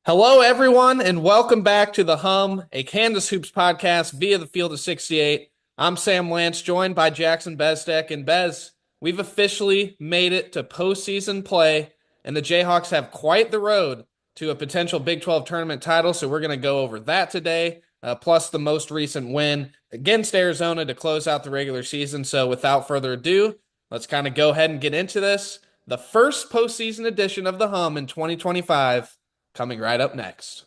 Hello, everyone, and welcome back to The Hum, a Kansas Hoops podcast via the Field of 68. I'm Sam Lance, joined by Jackson Bezdek. And Bez, we've officially made it to postseason play, and the Jayhawks have quite the road to a potential Big 12 tournament title. So we're going to go over that today, plus the most recent win against Arizona to close out the regular season. So without further ado, let's kind of go ahead and get into this. The first postseason edition of The Hum in 2025 coming right up next.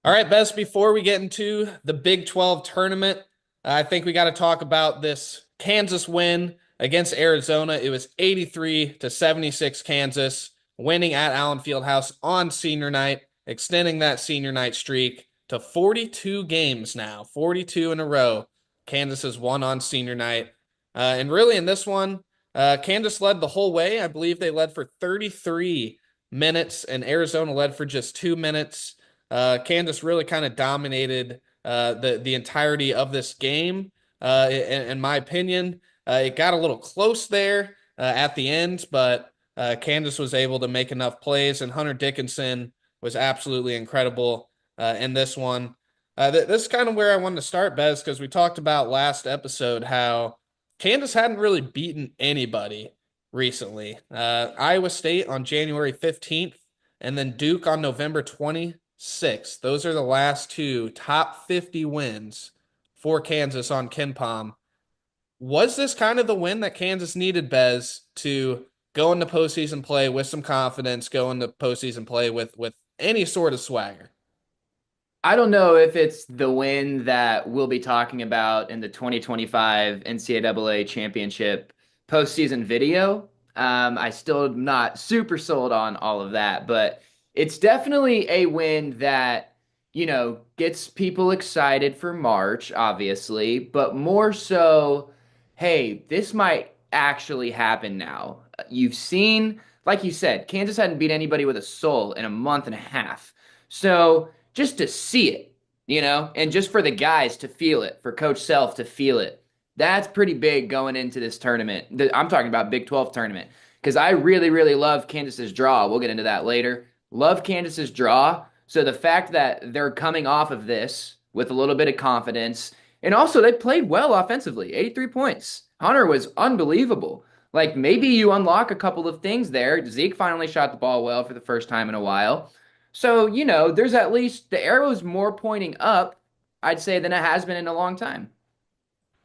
All right, Bess, before we get into the Big 12 tournament, I think we got to talk about this Kansas win against Arizona. It was 83-76 Kansas, winning at Allen Fieldhouse on senior night, extending that senior night streak to 42 games now, 42 in a row. Kansas has won on senior night. And really in this one, Kansas led the whole way. I believe they led for 33 minutes, and Arizona led for just 2 minutes. Kansas really kind of dominated the entirety of this game. In my opinion, it got a little close there at the end, but Kansas was able to make enough plays, and Hunter Dickinson was absolutely incredible in this one. This is kind of where I wanted to start, Bez, because we talked about last episode how Kansas hadn't really beaten anybody recently. Iowa State on January 15th, and then Duke on November 26th. Those are the last two top 50 wins for Kansas on KenPom. Was this kind of the win that Kansas needed, Bez, to go into postseason play with some confidence, go into postseason play with any sort of swagger? I don't know if it's the win that we'll be talking about in the 2025 NCAA championship postseason video. I still am not super sold on all of that, but it's definitely a win that, gets people excited for March, obviously, but more so, hey, this might actually happen now. You've seen, like you said, Kansas hadn't beat anybody with a soul in a month and a half. So, just to see it, and just for the guys to feel it, for Coach Self to feel it. That's pretty big going into this tournament. I'm talking about Big 12 tournament because I really, really love Kansas's draw. We'll get into that later. Love Kansas's draw. So the fact that they're coming off of this with a little bit of confidence, and also they played well offensively, 83 points. Hunter was unbelievable. Like maybe you unlock a couple of things there. Zeke finally shot the ball well for the first time in a while. So, there's at least the arrow's more pointing up, I'd say, than it has been in a long time.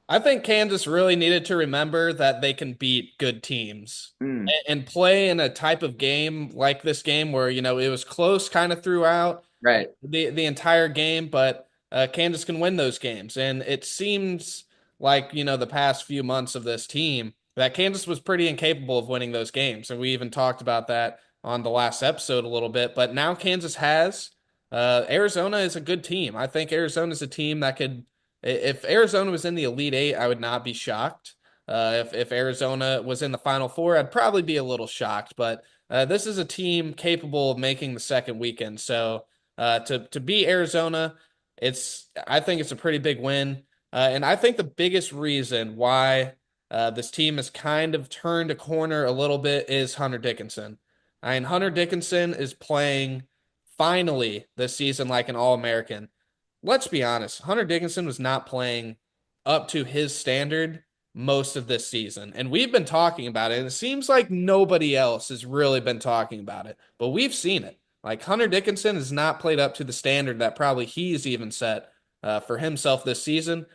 I think Kansas really needed to remember that they can beat good teams Mm, and play in a type of game like this game where, it was close kind of throughout right. the entire game, but Kansas can win those games. And it seems like, the past few months of this team that Kansas was pretty incapable of winning those games. And we even talked about that on the last episode a little bit, but now Kansas has. Arizona is a good team. I think Arizona is a team that could, if Arizona was in the Elite Eight, I would not be shocked. If Arizona was in the Final Four, I'd probably be a little shocked. But this is a team capable of making the second weekend. So to beat Arizona, I think it's a pretty big win. And I think the biggest reason why this team has kind of turned a corner a little bit is Hunter Dickinson. I mean, Hunter Dickinson is playing finally this season like an All-American. Let's be honest, Hunter Dickinson was not playing up to his standard most of this season. And we've been talking about it, and it seems like nobody else has really been talking about it, but we've seen it. Like Hunter Dickinson has not played up to the standard that probably he's even set for himself this season.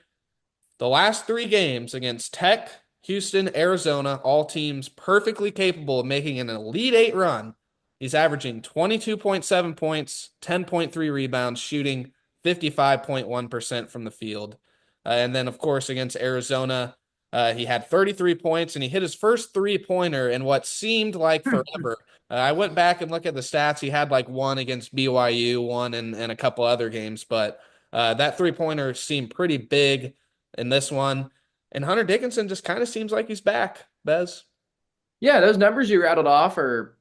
The last three games against Tech, Houston, Arizona, all teams perfectly capable of making an Elite Eight run. He's averaging 22.7 points, 10.3 rebounds, shooting 55.1% from the field. And then, of course, against Arizona, he had 33 points and he hit his first three-pointer in what seemed like forever. I went back and looked at the stats. He had like one against BYU, one and a couple other games, but that three-pointer seemed pretty big in this one. And Hunter Dickinson just kind of seems like he's back, Bez. Yeah, those numbers you rattled off are,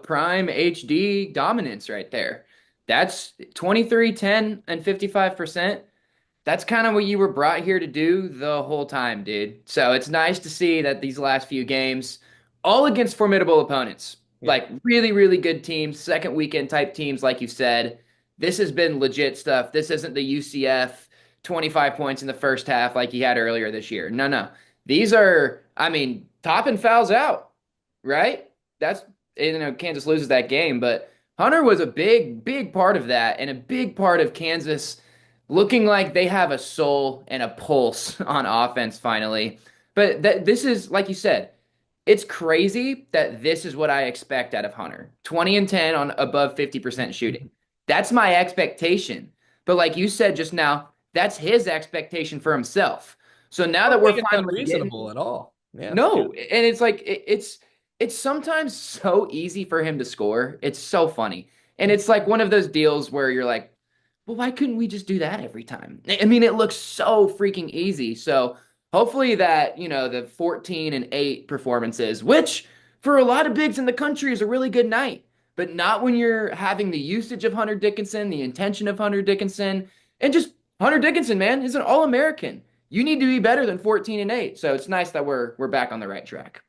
prime HD dominance right there. That's 23, 10, and 55%. that's kind of what you were brought here to do the whole time, dude. So it's nice to see that these last few games, all against formidable opponents, Yeah. like really, really good teams, second weekend type teams, like you said. This has been legit stuff. This isn't the UCF 25 points in the first half like he had earlier this year. No, no. These are, I mean, topping fouls out, right? That's, Kansas loses that game, but Hunter was a big, big part of that and a big part of Kansas looking like they have a soul and a pulse on offense finally. But this is, like you said, it's crazy that this is what I expect out of Hunter. 20 and 10 on above 50% shooting. That's my expectation. But like you said just now, that's his expectation for himself. So now I don't that we're think it's finally getting unreasonable at all. Yeah. no, and it's like it's sometimes so easy for him to score. It's so funny. And it's like one of those deals where you're like, well, why couldn't we just do that every time? I mean, it looks so freaking easy. So hopefully that, the 14 and 8 performances, which for a lot of bigs in the country is a really good night, but not when you're having the usage of Hunter Dickinson, the intention of Hunter Dickinson, and just Hunter Dickinson, man, is an All-American. You need to be better than 14 and 8. So it's nice that we're back on the right track.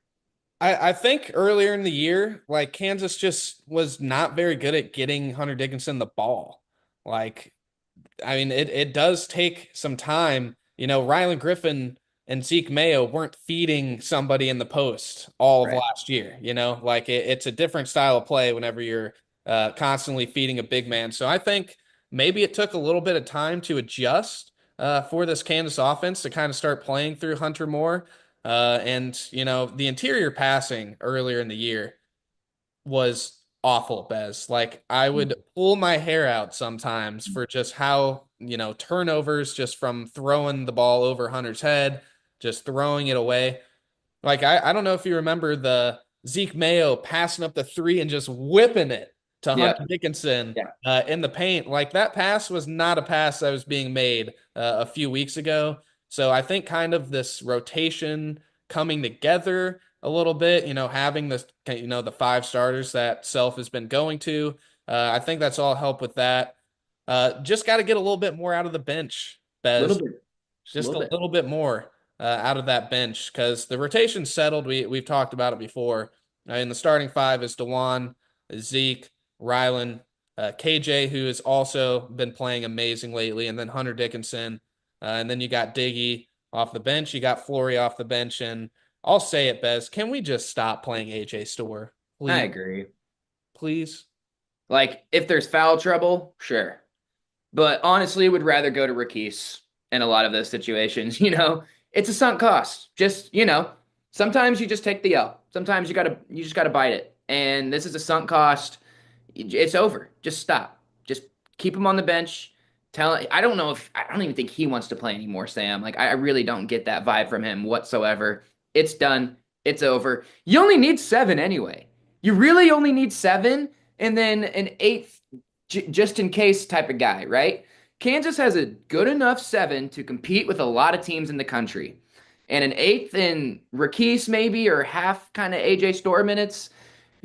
I think earlier in the year, like Kansas just was not very good at getting Hunter Dickinson the ball. Like, I mean, it does take some time. Rylan Griffin and Zeke Mayo weren't feeding somebody in the post all of Right. last year. Like it's a different style of play whenever you're constantly feeding a big man. So I think maybe it took a little bit of time to adjust for this Kansas offense to kind of start playing through Hunter more. And the interior passing earlier in the year was awful, Bez. Like I would pull my hair out sometimes for just how, turnovers just from throwing the ball over Hunter's head, just throwing it away. Like I don't know if you remember the Zeke Mayo passing up the three and just whipping it to Yeah. Hunter Dickinson Yeah. in the paint. Like that pass was not a pass that was being made a few weeks ago. So I think kind of this rotation coming together a little bit, having this, the five starters that Self has been going to. I think that's all help with that. Just got to get a little bit more out of the bench, A little Bez. bit. Just a Just little a bit. little bit more out of that bench because the rotation's settled. We've talked about it before. In the starting five is Dewan, Zeke, Rylan, KJ, who has also been playing amazing lately, and then Hunter Dickinson. And then you got Diggy off the bench. You got Flory off the bench. And I'll say it, Bez. Can we just stop playing AJ Store? I Please, agree. please. Like if there's foul trouble, sure. But honestly, would rather go to Rakis in a lot of those situations. It's a sunk cost. Just, sometimes you just take the L. Sometimes you just gotta bite it. And this is a sunk cost. It's over. Just stop. Just keep him on the bench. I don't know if I don't even think he wants to play anymore, Sam. Like I really don't get that vibe from him whatsoever. It's done. It's over. You only need 7 anyway. You really only need 7 and then an eighth just in case type of guy, right? Kansas has a good enough 7 to compete with a lot of teams in the country. And an eighth in Rakis maybe or half kind of AJ Store minutes.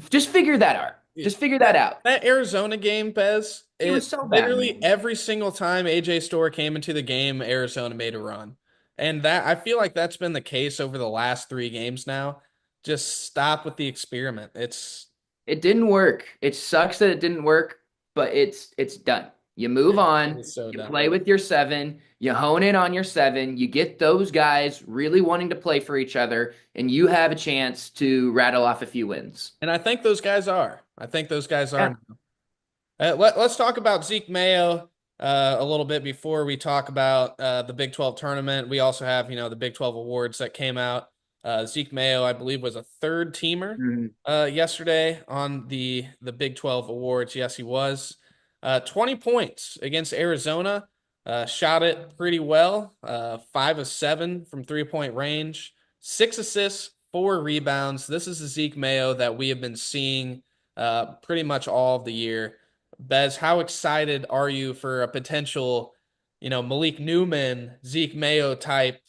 Just figure that out. Yeah. Just figure that That out. that Arizona game, Bez, It was it so bad, literally man. every single time AJ Store came into the game, Arizona made a run. And that I feel like that's been the case over the last 3 games now. Just stop with the experiment. It didn't work. It sucks that it didn't work, but it's done. You move it on. is so You dumb. play with your 7. You hone in on your 7. You get those guys really wanting to play for each other, and you have a chance to rattle off a few wins. And I think those guys are. I think those guys Yeah. are. Let's talk about Zeke Mayo a little bit before we talk about the Big 12 tournament. We also have, the Big 12 awards that came out. Zeke Mayo, I believe, was a third teamer Mhm. yesterday on the Big 12 awards. Yes, he was. 20 points against Arizona. Shot it pretty well. 5 of 7 from 3-point range. 6 assists, 4 rebounds. This is the Zeke Mayo that we have been seeing pretty much all of the year. Bez, how excited are you for a potential, Malik Newman, Zeke Mayo type,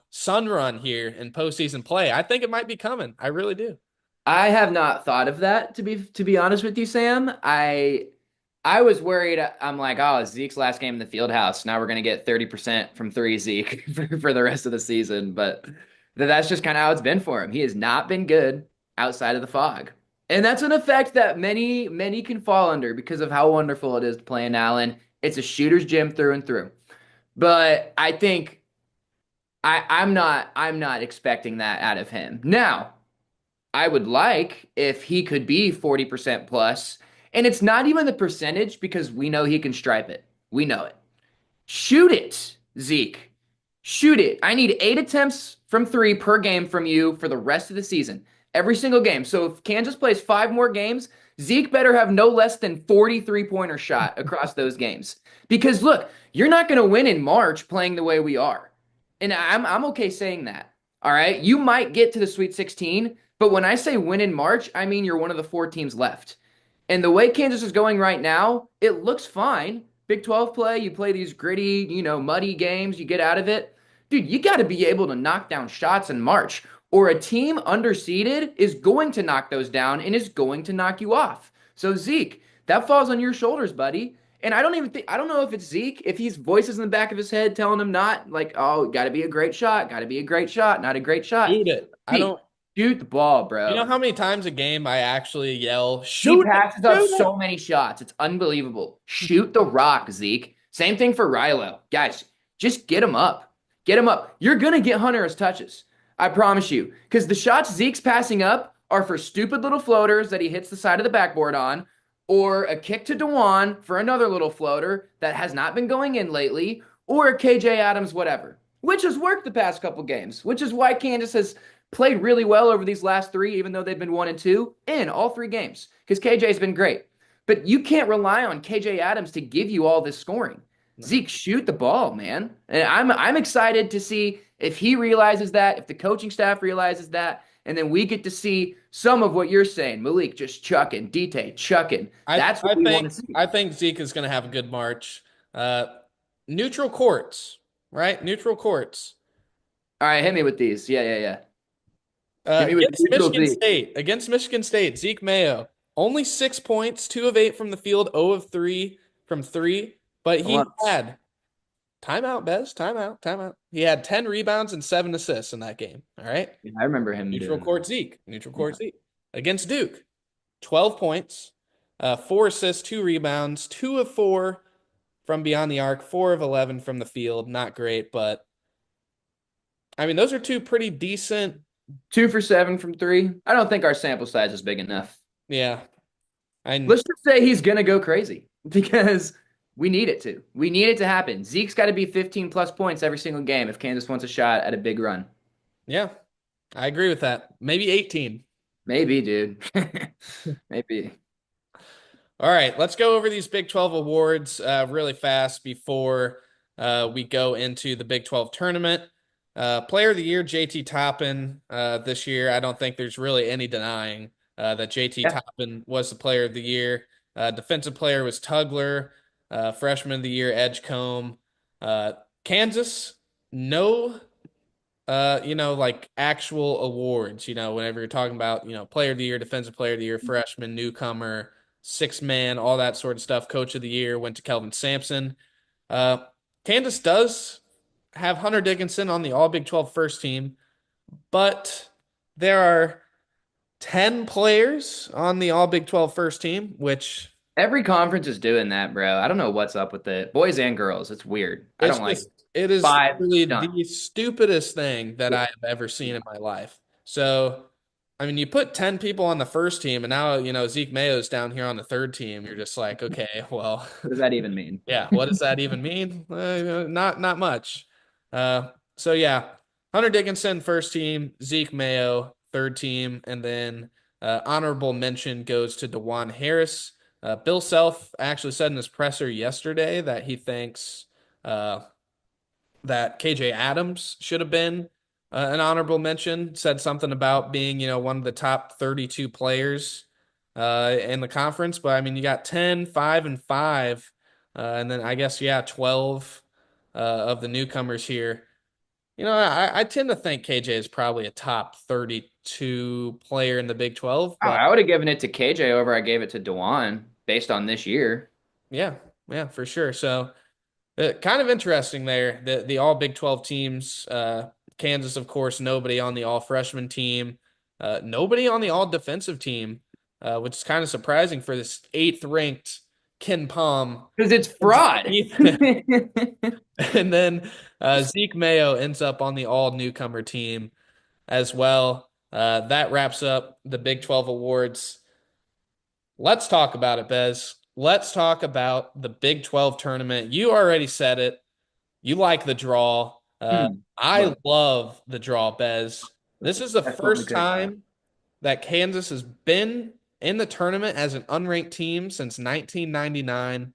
sun run here in postseason play? I think it might be coming. I really do. I have not thought of that to be honest with you, Sam. I was worried. I'm like, oh, Zeke's last game in the field house. Now we're gonna get 30% from three Zeke for the rest of the season. But that's just kind of how it's been for him. He has not been good outside of the fog. And that's an effect that many can fall under because of how wonderful it is to play in Allen. It's a shooter's gym through and through. But I think I'm not expecting that out of him. Now, I would like if he could be 40% plus. And it's not even the percentage because we know he can stripe it. We know it. Shoot it, Zeke. Shoot it. I need 8 attempts from three per game from you for the rest of the season. Every single game. So if Kansas plays 5 more games, Zeke better have no less than 43 pointer shot across those games. Because look, you're not going to win in March playing the way we are. And I'm okay saying that. All right. You might get to the Sweet 16, but when I say win in March, I mean you're one of the 4 teams left. And the way Kansas is going right now, it looks fine. Big 12 play, you play these gritty, muddy games, you get out of it. Dude, you got to be able to knock down shots in March, or a team underseeded is going to knock those down and is going to knock you off. So, Zeke, that falls on your shoulders, buddy. And I don't know if it's Zeke, if he's voices in the back of his head telling him not, like, oh, got to be a great shot, got to be a great shot, not a great shot. Shoot it. I Zeke, don't. shoot the ball, You know bro. how many times a game I actually yell, He "Shoot it, passes up shoot it"? so many shots. It's unbelievable. Shoot the rock, Zeke. Same thing for Rilo. Guys, just get him up. Get him up. You're going to get Hunter as touches. I promise you. Because the shots Zeke's passing up are for stupid little floaters that he hits the side of the backboard on, or a kick to Dewan for another little floater that has not been going in lately, or a KJ Adams, whatever, which has worked the past couple games, which is why Kansas has played really well over these last three, even though they've been 1-2 in all 3 games, because KJ's been great. But you can't rely on KJ Adams to give you all this scoring. No. Zeke, shoot the ball, man. And I'm excited to see if he realizes that, if the coaching staff realizes that, and then we get to see some of what you're saying. Malik just chucking, DT chucking. I That's what I we want think to see. I think Zeke is going to have a good March. Uh, neutral courts, right? Neutral courts. All right, hit me with these. Yeah, yeah, yeah. Hit me with Against neutral Michigan Zeke. State, Zeke Mayo, only 6 points, 2 of 8 from the field, 0 of 3 from three, but Hold he on. had timeout, Bez, timeout. He had 10 rebounds and 7 assists in that game. All right. Yeah, I remember him Neutral doing that. court Zeke, neutral Yeah. court Zeke. Against Duke, 12 points, 4 assists, 2 rebounds, 2 of 4 from beyond the arc, 4 of 11 from the field. Not great, but I mean, those are two pretty decent. 2 for 7 from three. I don't think our sample size is big enough. Yeah. I Let's just say he's gonna go crazy because we need it to. We need it to happen. Zeke's got to be 15 plus points every single game if Kansas wants a shot at a big run. Yeah, I agree with that. Maybe 18. Maybe, dude. Maybe. All right, let's go over these Big 12 awards really fast before we go into the Big 12 tournament. Player of the Year, JT Toppin. This year, I don't think there's really any denying that JT Yeah. Toppin was the Player of the Year. Defensive player was Tugler. Freshman of the Year, Edgecombe. Kansas, no like actual awards, whenever you're talking about, player of the year, defensive player of the year, freshman, newcomer, six man, all that sort of stuff. Coach of the year went to Kelvin Sampson. Uh, Kansas does have Hunter Dickinson on the All Big 12 first team, but there are 10 players on the All Big 12 first team, which Every conference is doing that, bro. I don't know what's up with it. Boys and girls. It's weird. I it's don't like just, it. it is Five, really done. the stupidest thing that I have ever seen in my life. So, I mean, you put 10 people on the first team, and now, Zeke Mayo's down here on the third team. You're just like, okay, well, What does that even mean? yeah, what does that even mean? Not much. So yeah, Hunter Dickinson, first team, Zeke Mayo, third team, and then honorable mention goes to DeJuan Harris. Bill Self actually said in his presser yesterday that he thinks uh, that KJ Adams should have been an honorable mention. Said something about being, one of the top 32 players in the conference. But I mean, you got 10, 5, and 5. And then I guess, yeah, 12 of the newcomers here. I tend to think KJ is probably a top 32 player in the Big 12, Oh, but I would have given it to KJ over I gave it to Dewan based on this year. Yeah, yeah, for sure. So kind of interesting there. The all Big 12 teams. Kansas, of course, nobody on the all freshman team, nobody on the all defensive team, which is kind of surprising for this eighth ranked Ken Palm. Because it's fraud. And then Zeke Mayo ends up on the all newcomer team as well. That wraps up the Big 12 awards. Let's talk about it, Bez. Let's talk about the Big 12 tournament. You already said it. You like the draw. I Look, love the draw, Bez. This is the definitely first great draw. time that Kansas has been in the tournament as an unranked team since 1999.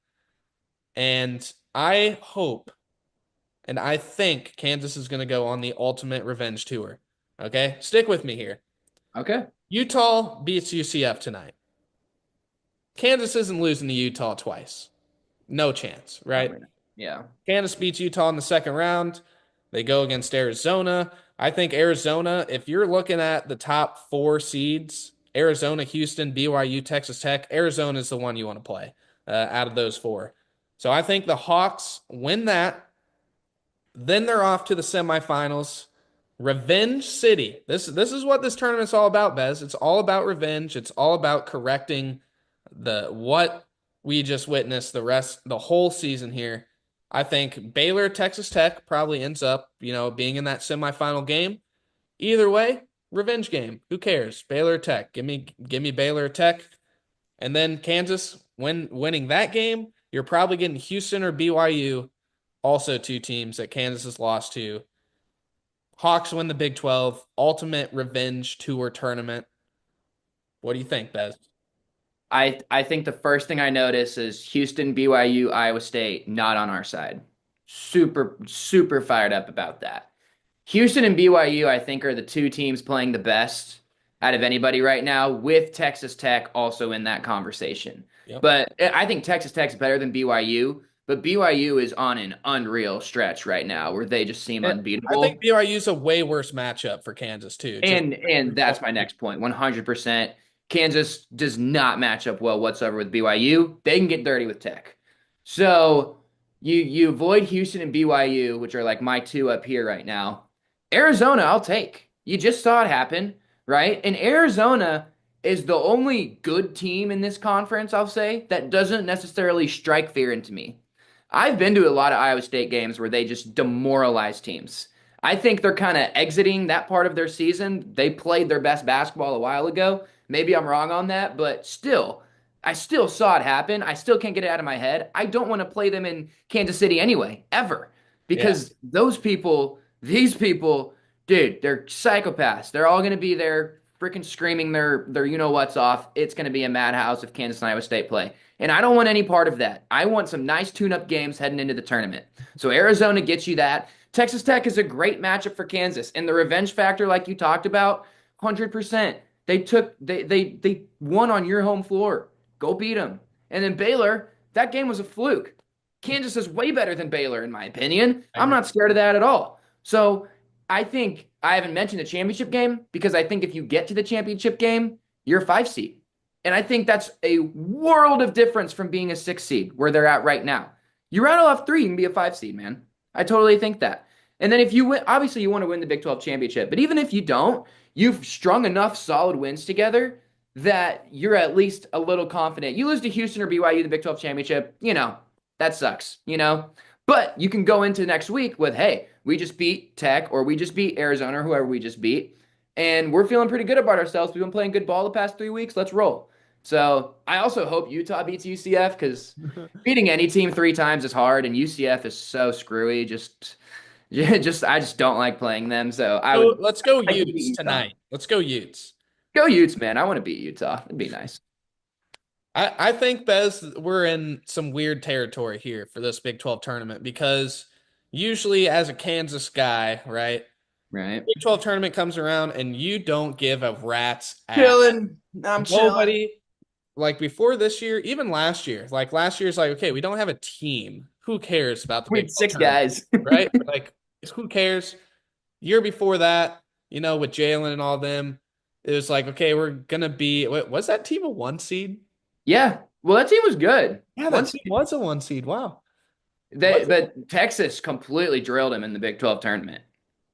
And I hope and I think Kansas is going to go on the ultimate revenge tour. Okay? Stick with me here. Okay. Utah beats UCF tonight. Kansas isn't losing to Utah twice. No chance, right? Probably not. Yeah. Kansas beats Utah in the second round. They go against Arizona. I think Arizona, if you're looking at the top four seeds, Arizona, Houston, BYU, Texas Tech, Arizona is the one you want to play out of those four. So I think the Hawks win that. Then they're off to the semifinals. Revenge City. This is what this tournament's all about, Bez. It's all about revenge. It's all about correcting the what we just witnessed the whole season here. I think Baylor, Texas Tech probably ends up, being in that semifinal game. Either way, revenge game. Who cares? Baylor Tech. Give me Baylor Tech. And then Kansas winning that game, you're probably getting Houston or BYU, also two teams that Kansas has lost to. Hawks win the Big 12 Ultimate Revenge Tour Tournament. What do you think, Bez? I think the first thing I notice is Houston, BYU, Iowa State not on our side. Super, super fired up about that. Houston and BYU, I think, are the two teams playing the best out of anybody right now, with Texas Tech also in that conversation. Yep. But I think Texas Tech's better than BYU, but BYU is on an unreal stretch right now where they just seem I think unbeatable. BYU's a way worse matchup for Kansas too. Just And that's my next point. 100%. Kansas does not match up well whatsoever with BYU. They can get dirty with Tech. So you avoid Houston and BYU, which are like my two up here right now. Arizona, I'll take. You just saw it happen, right? And Arizona is the only good team in this conference, I'll say, that doesn't necessarily strike fear into me. I've been to a lot of Iowa State games where they just demoralize teams. I think they're kind of exiting that part of their season. They played their best basketball a while ago. Maybe I'm wrong on that, but still, I still saw it happen. I still can't get it out of my head. I don't want to play them in Kansas City anyway, ever. yeah, Because these people, dude, they're psychopaths. They're all going to be there freaking screaming their you know what's off. It's going to be a madhouse if Kansas and Iowa State play. And I don't want any part of that. I want some nice tune-up games heading into the tournament. So Arizona gets you that. Texas Tech is a great matchup for Kansas. And the revenge factor, like you talked about, 100%. They won on your home floor. Go beat them. And then Baylor, that game was a fluke. Kansas is way better than Baylor, in my opinion. I I'm agree. not scared of that at all. So I think I haven't mentioned the championship game because I think if you get to the championship game, you're a 5 seed. And I think that's a world of difference from being a 6 seed where they're at right now. You rattle off three, you can be a 5 seed, man. I totally think that. And then if you win, obviously you want to win the Big 12 championship. But even if you don't, you've strung enough solid wins together that you're at least a little confident. You lose to Houston or BYU the Big 12 championship, that sucks. But you can go into next week with, hey, we just beat Tech or we just beat Arizona or whoever we just beat. And we're feeling pretty good about ourselves. We've been playing good ball the past 3 weeks. Let's roll. So I also hope Utah beats UCF because beating any team 3 times is hard, and UCF is so screwy. I just don't like playing them. So I So would let's go like to beat Utes Utah. tonight. Let's go Utes. Go Utes, man. I want to beat Utah. It'd be nice. I think, Bez, we're in some weird territory here for this Big 12 tournament because usually as a Kansas guy, right, Right. Big 12 tournament comes around and you don't give a rat's ass. Chilling. I'm chilling. Nobody, like before this year, even last year, like last year's like, okay, we don't have a team. Who cares about the We Big had 12 six tournament, guys. right? Like, who cares? Year before that, with Jalen and all them, it was like, okay, we're gonna be. Was that team a 1 seed? Yeah. Well, that team was good. Yeah, that One team seed. was a 1 seed. Wow. Was it? But Texas completely drilled him in the Big 12 tournament.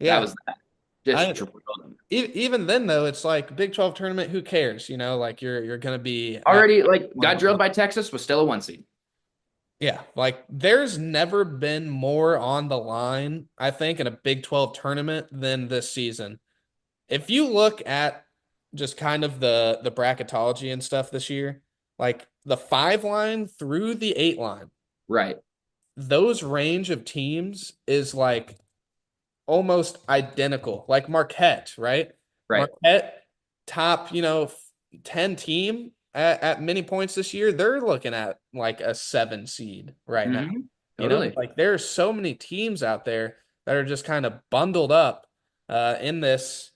That Yeah. was that. Just I drilled him. even then though, it's like Big 12 tournament, who cares? Like you're gonna be at Already like one got drilled line. by Texas, was still a 1 seed. Yeah, like there's never been more on the line, I think, in a Big 12 tournament than this season. If you look at just kind of the bracketology and stuff this year, like the 5 line through the 8 line, Right. those range of teams is like almost identical. Like Marquette, right? Right. Marquette, top, 10 team at many points this year. They're looking at like a 7 seed right now. Totally. Like there are so many teams out there that are just kind of bundled up in this,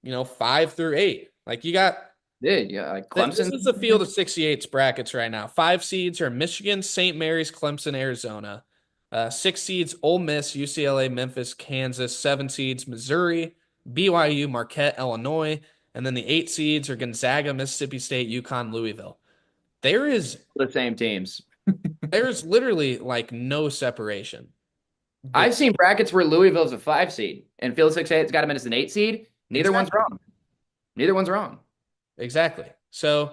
5 through 8. Like you got Dude, yeah, like this Clemson. is the field of 68's brackets right now. 5 seeds are Michigan, St. Mary's, Clemson, Arizona. 6 seeds, Ole Miss, UCLA, Memphis, Kansas. 7 seeds, Missouri, BYU, Marquette, Illinois. And then the 8 seeds are Gonzaga, Mississippi State, UConn, Louisville. There is The same teams. there's literally like no separation. I've But seen brackets where Louisville's a 5 seed and Field 6-8's got him as an 8 seed. Neither one's exactly, wrong. Neither one's wrong. exactly. So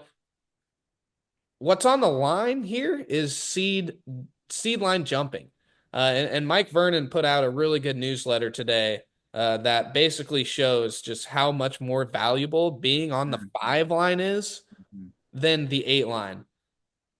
what's on the line here is seed line jumping. And Mike Vernon put out a really good newsletter today that basically shows just how much more valuable being on the 5 line is Mhm. than the 8 line.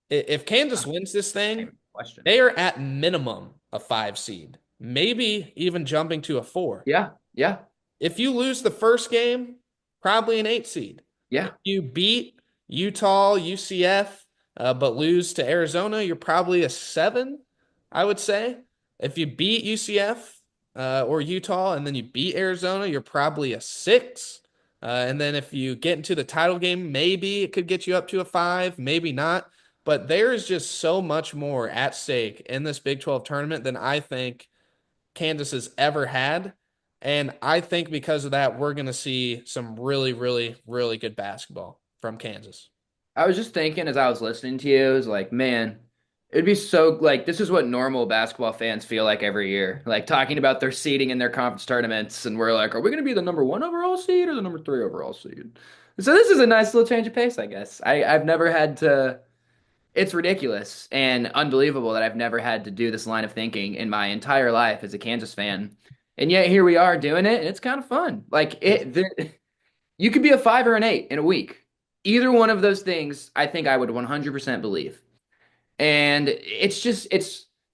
If Kansas wins this thing, Same question. they are at minimum a 5 seed, maybe even jumping to a 4. Yeah. Yeah. If you lose the first game, probably an 8 seed. If Yeah. you beat Utah, UCF, but lose to Arizona, you're probably a 7, I would say. If you beat UCF or Utah and then you beat Arizona, you're probably a 6. And then if you get into the title game, maybe it could get you up to a 5, maybe not. But there is just so much more at stake in this Big 12 tournament than I think Kansas has ever had. And I think because of that, we're going to see some really, really, really good basketball from Kansas. I was just thinking as I was listening to you, it was like, man, it'd be so like this is what normal basketball fans feel like every year. Like talking about their seeding in their conference tournaments, and we're like, are we gonna be the number one overall seed or the number three overall seed? So this is a nice little change of pace, I guess. I've never had to it's ridiculous and unbelievable that I've never had to do this line of thinking in my entire life as a Kansas fan. And yet here we are doing it, and it's kind of fun. You could be a 5 or an 8 in a week. Either one of those things, I think I would 100% believe. And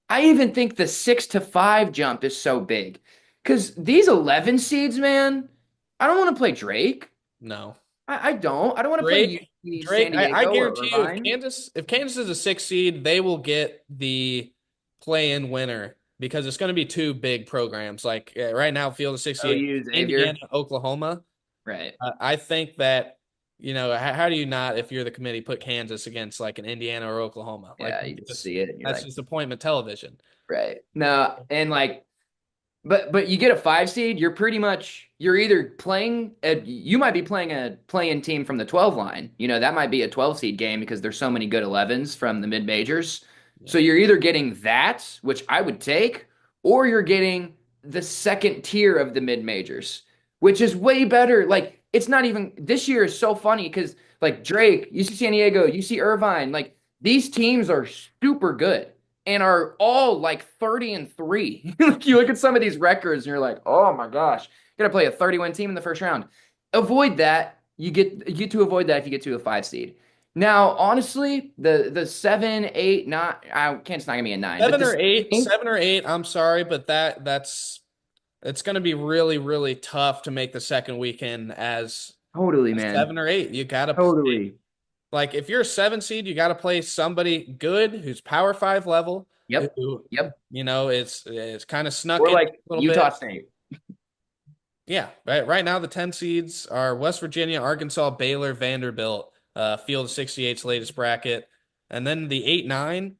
I even think the 6 to 5 jump is so big because these 11 seeds, man, I don't want to play Drake. No. I don't. I don't want to play UC, San Drake, I Diego, or guarantee you, Irvine. If Kansas is a 6 seed, they will get the play-in winner because it's going to be 2 big programs. Like right now, field of 68, OU, Indiana, Xavier. Oklahoma. Right. I think that, how do you not, if you're the committee, put Kansas against like an Indiana or Oklahoma? Like Yeah, you just see it and you're that's like, just appointment television. right. No, and like but you get a 5 seed, you're either you might be playing a playing team from the 12 line. That might be a 12 seed game because there's so many good 11s from the mid majors. Yeah. So you're either getting that, which I would take, or you're getting the second tier of the mid majors, which is way better. Like it's not even this year is so funny because like Drake, UC San Diego, UC Irvine, like these teams are super good and are all like 30-3. Like you look at some of these records and you're like, oh my gosh, you gotta play a 30-win team in the first round. Avoid that. You get to avoid that if you get to a 5 seed. Now, honestly, the 7, 8, not I can't it's not gonna be a 9, but Seven the or eight, 8, 7 or 8. I'm sorry, but that's it's going to be really, really tough to make the second weekend as totally, a man. 7 or 8. You got to play. Totally. Like if you're a 7 seed, you got to play somebody good who's Power Five level, Yep. who Yep. is kind of snuck Or in a like little Utah bit. State. Yeah, right now the 10 seeds are West Virginia, Arkansas, Baylor, Vanderbilt, field of 68's latest bracket. And then the 8, 9,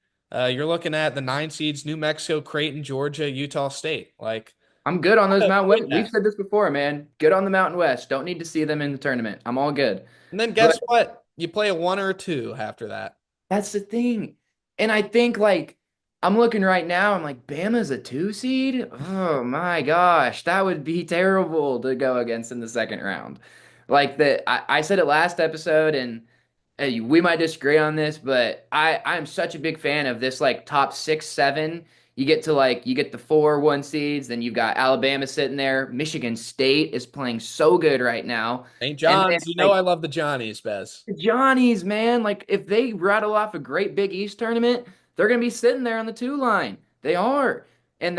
you're looking at the 9 seeds, New Mexico, Creighton, Georgia, Utah State. Like, I'm good on those Mountain West. avoid We've that. said this before, man. Good on the Mountain West. Don't need to see them in the tournament. I'm all good. And then But guess what? You play a 1 or a 2 after that. That's the thing. And I think like I'm looking right now, I'm like, Bama's a 2 seed? Oh my gosh, that would be terrible to go against in the second round. Like I said it last episode, and hey, we might disagree on this, but I'm such a big fan of this like top 6, 7. You get the 4 1 seeds, then you've got Alabama sitting there. Michigan State is playing so good right now. St. And then John's, you know I like love the Johnnies, Bez. the Johnnies, man, like if they rattle off a great Big East tournament, they're gonna be sitting there on the 2 line. They are. And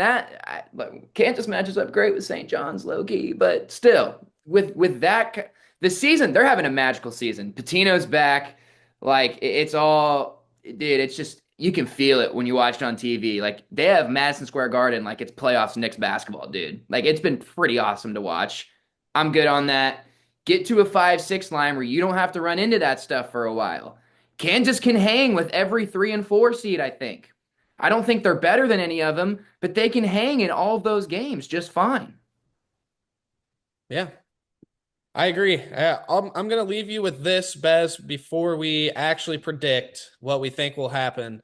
like, Kansas matches up great with St. John's low key, but still, with that the season, they're having a magical season. Patino's back. Like it's all, dude, it's just you can feel it when you watch it on TV. Like they have Madison Square Garden like it's playoffs Knicks basketball, dude. Like it's been pretty awesome to watch. I'm good on that. Get to a 5-6 line where you don't have to run into that stuff for a while. Kansas can hang with every 3 and 4 seed, I think. I don't think they're better than any of them, but they can hang in all of those games just fine. Yeah, I agree. I'm going to leave you with this, Bez, before we actually predict what we think will happen.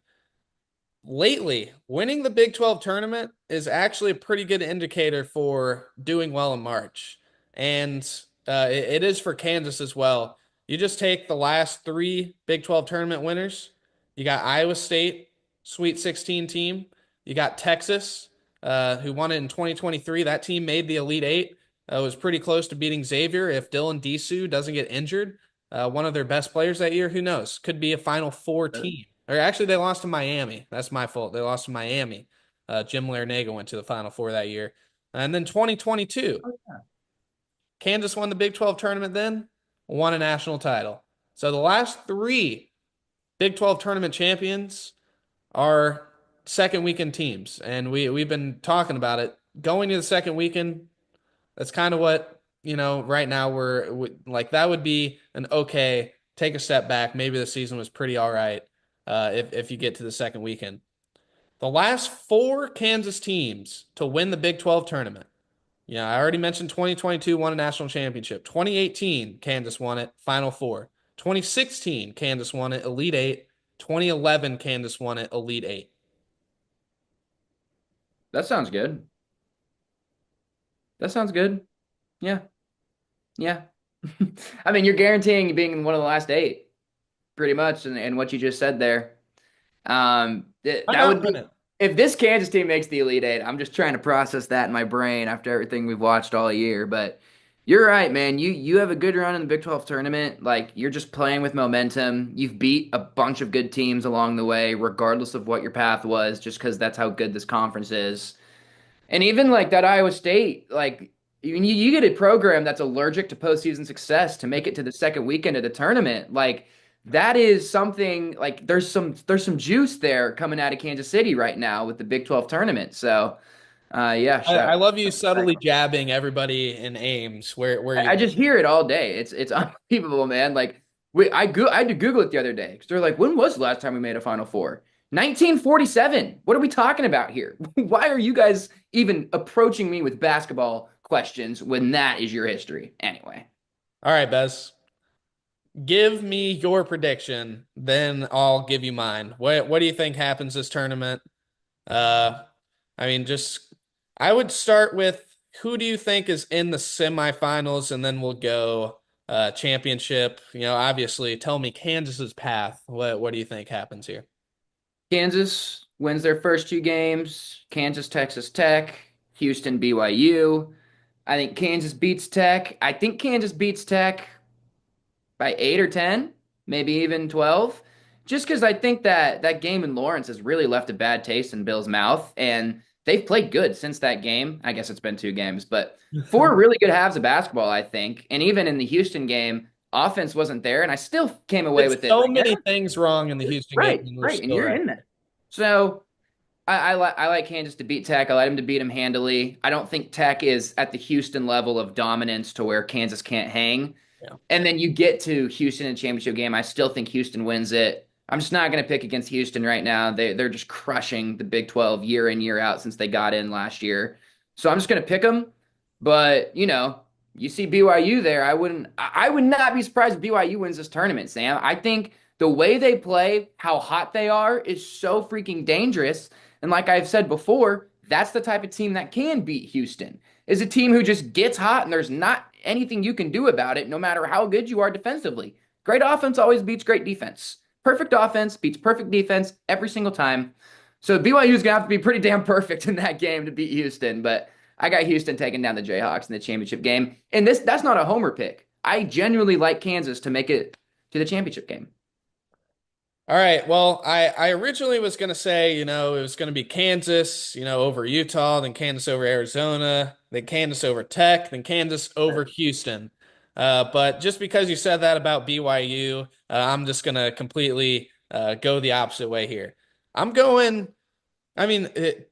Lately, winning the Big 12 tournament is actually a pretty good indicator for doing well in March. And it is for Kansas as well. You just take the last three Big 12 tournament winners. You got Iowa State, Sweet 16 team. You got Texas, who won it in 2023. That team made the Elite Eight. Was pretty close to beating Xavier if Dylan Disu doesn't get injured. One of their best players that year, who knows? Could be a Final Four team. Or actually, they lost to Miami. That's my fault. They lost to Miami. Jim Larinaga went to the Final Four that year. And then 2022, Kansas won the Big 12 tournament then, won a national title. So the last three Big 12 tournament champions are second weekend teams. And we've been talking about it. Going to the second weekend, that's kind of what, right now like that would be an okay, take a step back. Maybe the season was pretty all right if you get to the second weekend. The last four Kansas teams to win the Big 12 tournament. Yeah, I already mentioned 2022 won a national championship. 2018, Kansas won it, Final Four. 2016, Kansas won it, Elite Eight. 2011, Kansas won it, Elite Eight. That sounds good. That sounds good. Yeah. Yeah. I mean, you're guaranteeing being in one of the last 8, pretty much, and what you just said there. Why That not would win be it? if this Kansas team makes the Elite Eight. I'm just trying to process that in my brain after everything we've watched all year. But you're right, man. You have a good run in the Big 12 tournament. Like you're just playing with momentum. You've beat a bunch of good teams along the way, regardless of what your path was, just because that's how good this conference is. And even like that Iowa State, like you get a program that's allergic to postseason success to make it to the second weekend of the tournament. Like that is something like there's some juice there coming out of Kansas City right now with the Big 12 tournament. So yeah, I shout. love you subtly jabbing everybody in Ames where I you. just hear it all day. It's unbelievable, man. Like I had to Google it the other day because they're like, when was the last time we made a Final Four? 1947. What are we talking about here? Why are you guys even approaching me with basketball questions when that is your history? Anyway, All right, Bez. Give me your prediction, then I'll give you mine. What do you think happens this tournament? Uh, I mean, just I would start with who do you think is in the semifinals, and then we'll go championship. Obviously, tell me Kansas's path. What do you think happens here? Kansas wins their first 2 games. Kansas, Texas Tech, Houston, BYU. I think Kansas beats Tech. I think Kansas beats Tech by 8 or 10, maybe even 12. Just because I think that game in Lawrence has really left a bad taste in Bill's mouth, and they've played good since that game. I guess it's been 2 games, but 4 really good halves of basketball, I think. And even in the Houston game, offense wasn't there, and I still came away It's with it. so Like, many things wrong in the Houston game, right, and we're right, and still you're right. in there. So I like Kansas to beat Tech. I like them to beat them handily. I don't think Tech is at the Houston level of dominance to where Kansas can't hang. Yeah. And then you get to Houston in a championship game. I still think Houston wins it. I'm just not going to pick against Houston right now. They're just crushing the Big 12 year in, year out since they got in last year. So I'm just going to pick them. But, you see BYU there. I would not be surprised if BYU wins this tournament, Sam. I think the way they play, how hot they are, is so freaking dangerous. And like I've said before, that's the type of team that can beat Houston. Is a team who just gets hot and there's not anything you can do about it, no matter how good you are defensively. Great offense always beats great defense. Perfect offense beats perfect defense every single time. So BYU is gonna have to be pretty damn perfect in that game to beat Houston. But I got Houston taking down the Jayhawks in the championship game. And that's not a homer pick. I genuinely like Kansas to make it to the championship game. All right. Well, I originally was going to say, it was going to be Kansas, over Utah, then Kansas over Arizona, then Kansas over Tech, then Kansas over Houston. But just because you said that about BYU, I'm just going to completely go the opposite way here. I'm going,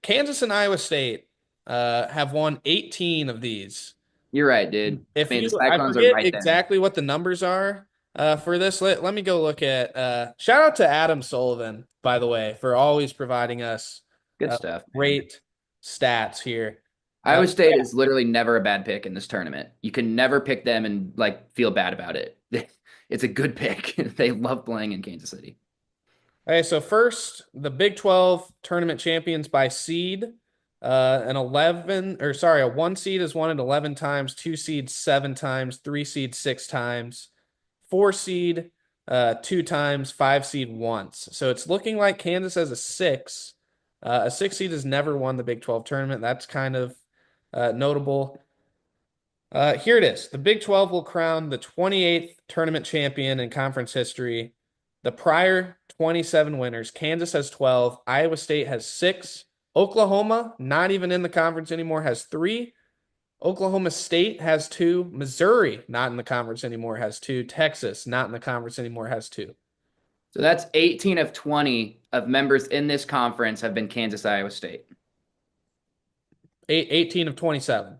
Kansas and Iowa State have won 18 of these. You're right, dude. I If mean, the I Cyclones are forget right there. exactly what the numbers are for this, let me go look at shout out to Adam Sullivan, by the way, for always providing us Good uh, stuff, man. great stats here. Iowa State is literally never a bad pick in this tournament. You can never pick them and like feel bad about it. It's a good pick. They love playing in Kansas City. Okay, so first, the Big 12 tournament champions by seed. A 1 seed has won it 11 times, 2 seed 7 times, 3 seed 6 times, 4 seed 2 times, 5 seed once. So it's looking like Kansas has a 6. A 6 seed has never won the Big 12 tournament. That's kind of notable. Here it is. The Big 12 will crown the 28th tournament champion in conference history. The prior 27 winners, Kansas has 12, Iowa State has 6, Oklahoma, not even in the conference anymore, has 3, Oklahoma State has 2, Missouri, not in the conference anymore, has 2, Texas, not in the conference anymore, has 2. So that's 18 of 20 of members in this conference have been Kansas, Iowa State. 18 of 27.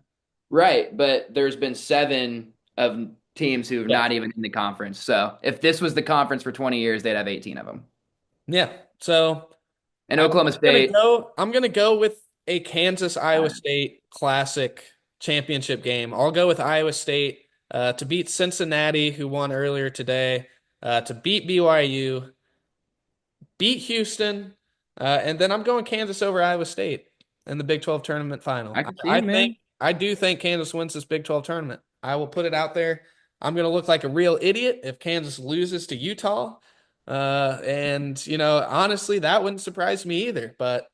Right, but there's been 7 of teams who are Yeah. not even in the conference. So if this was the conference for 20 years, they'd have 18 of them. Yeah. So And Oklahoma State, I'm gonna go with a Kansas Iowa State classic championship game. I'll go with Iowa State to beat Cincinnati, who won earlier today, to beat BYU, beat Houston, and then I'm going Kansas over Iowa State in the Big 12 tournament final. I can see it, man. I do think Kansas wins this Big 12 tournament. I will put it out there. I'm gonna look like a real idiot if Kansas loses to Utah. Honestly, that wouldn't surprise me either. But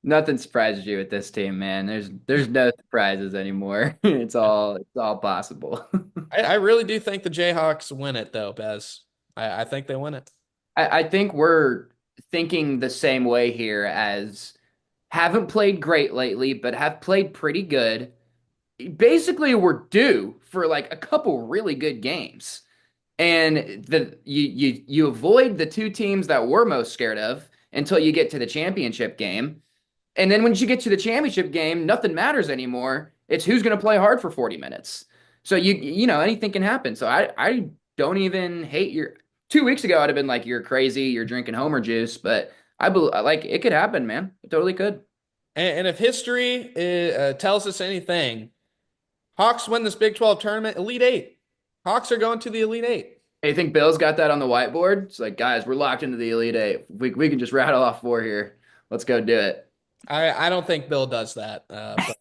Nothing surprises you with this team, man. There's no surprises anymore. It's all possible. I really do think the Jayhawks win it, though, Bez. I think they win it. I think we're thinking the same way here as haven't played great lately, but have played pretty good. Basically, we're due for like a couple really good games. And you avoid the two teams that we're most scared of until you get to the championship game. And then once you get to the championship game, nothing matters anymore. It's who's going to play hard for 40 minutes. So anything can happen. So I don't even hate your 2 weeks ago I'd have been like you're crazy, you're drinking homer juice, but I believe like it could happen, man. It totally could. And if history tells us anything, Hawks win this Big 12 tournament, Elite Eight. Hawks are going to the Elite Eight. Hey, you think Bill's got that on the whiteboard? It's like, guys, we're locked into the Elite Eight. We can just rattle off 4 here. Let's go do it. I don't think Bill does that, but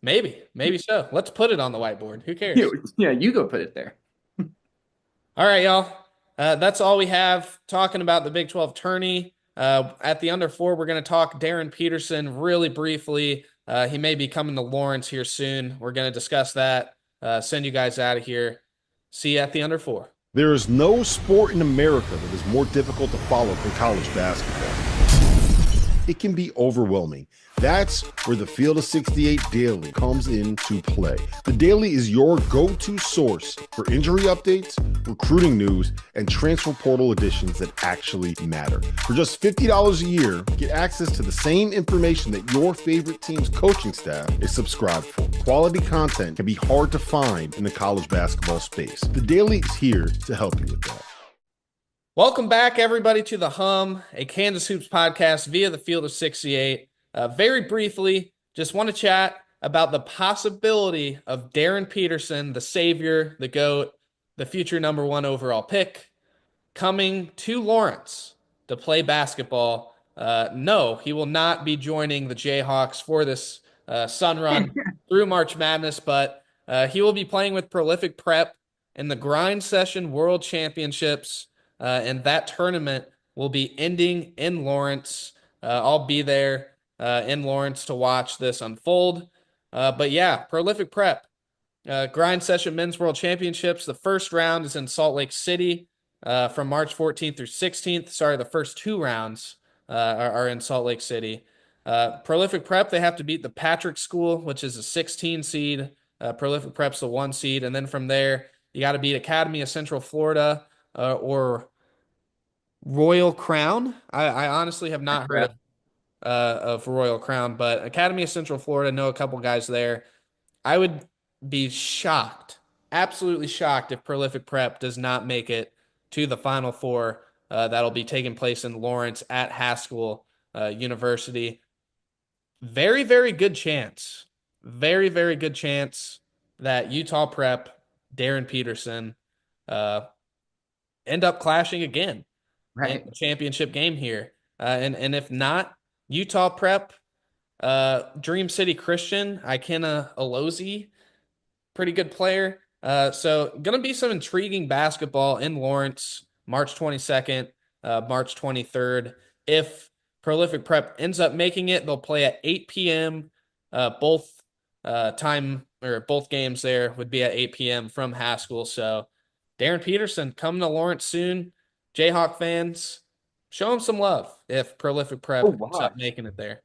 maybe so. Let's put it on the whiteboard. Who cares? Yeah, you go put it there. All right, y'all. That's all we have talking about the Big 12 tourney. At the under 4, we're going to talk Darren Peterson really briefly. He may be coming to Lawrence here soon. We're going to discuss that. Send you guys out of here. See you at the under 4. There is no sport in America that is more difficult to follow than college basketball. It can be overwhelming. That's where the Field of 68 Daily comes into play. The Daily is your go-to source for injury updates, recruiting news, and transfer portal additions that actually matter. For just $50 a year, get access to the same information that your favorite team's coaching staff is subscribed for. Quality content can be hard to find in the college basketball space. The Daily is here to help you with that. Welcome back, everybody, to The Hum, a Kansas Hoops podcast via the Field of 68. Very briefly, just want to chat about the possibility of Darren Peterson, the savior, the GOAT, the future #1 overall pick, coming to Lawrence to play basketball. No, he will not be joining the Jayhawks for this Sun Run through March Madness, but he will be playing with Prolific Prep in the Grind Session World Championships, and that tournament will be ending in Lawrence. I'll be there in Lawrence to watch this unfold. But yeah, Prolific Prep, Grind Session Men's World Championships. The first round is in Salt Lake City from March 14th through 16th. Sorry, the first two rounds are in Salt Lake City. Prolific Prep, they have to beat the Patrick School, which is a 16 seed. Prolific Prep's the 1 seed. And then from there, you got to beat Academy of Central Florida or Royal Crown. I honestly have not heard of Royal Crown, but Academy of Central Florida, know a couple guys there. I would be shocked, absolutely shocked, if Prolific Prep does not make it to the Final Four that'll be taking place in Lawrence at Haskell University. Very, very good chance. Very, very good chance that Utah Prep, Darren Peterson, uh, end up clashing again in the championship game here. And if not, Utah Prep, Dream City Christian, Ikenna Alozie, pretty good player. So going to be some intriguing basketball in Lawrence, March 22nd, March 23rd. If Prolific Prep ends up making it, they'll play at 8 p.m. Both both games there would be at 8 p.m. from Haskell. So Darren Peterson coming to Lawrence soon. Jayhawk fans, show him some love if Prolific Prep ends up making it there.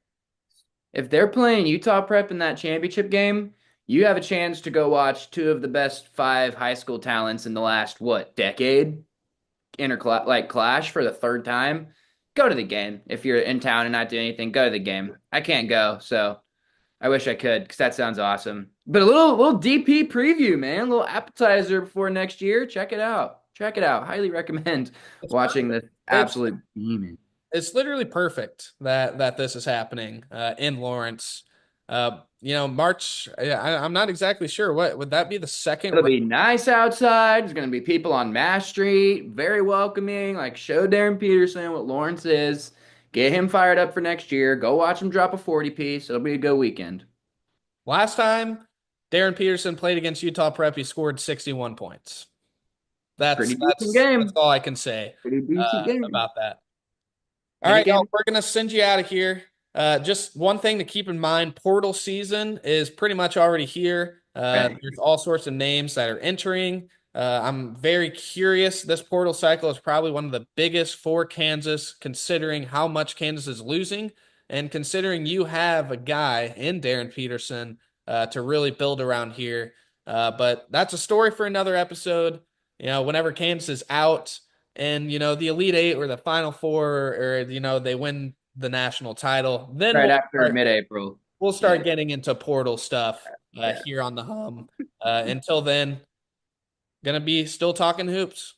If they're playing Utah Prep in that championship game, you have a chance to go watch two of the best 5 high school talents in the last, decade? Clash for the third time. Go to the game. If you're in town and not doing anything, go to the game. I can't go, so I wish I could because that sounds awesome. But a little DP preview, man. A little appetizer before next year. Check it out. Check it out. Highly recommend watching this absolute beaming. It's literally perfect that this is happening in Lawrence. March. I'm not exactly sure. What would that be? The second? It'll be nice outside. There's going to be people on Mass Street, very welcoming. Like, show Darren Peterson what Lawrence is. Get him fired up for next year. Go watch him drop a 40-piece. It'll be a good weekend. Last time Darren Peterson played against Utah Prep, he scored 61 points. That's all I can say about that. All right, y'all, we're going to send you out of here. Just one thing to keep in mind, portal season is pretty much already here. There's all sorts of names that are entering. I'm very curious. This portal cycle is probably one of the biggest for Kansas, considering how much Kansas is losing and considering you have a guy in Darren Peterson to really build around here. But that's a story for another episode. Whenever Kansas is out and, the Elite Eight or the Final Four or, they win the national title, then after mid-April, we'll start getting into portal stuff here on the Hum. Until then, gonna be still talking hoops.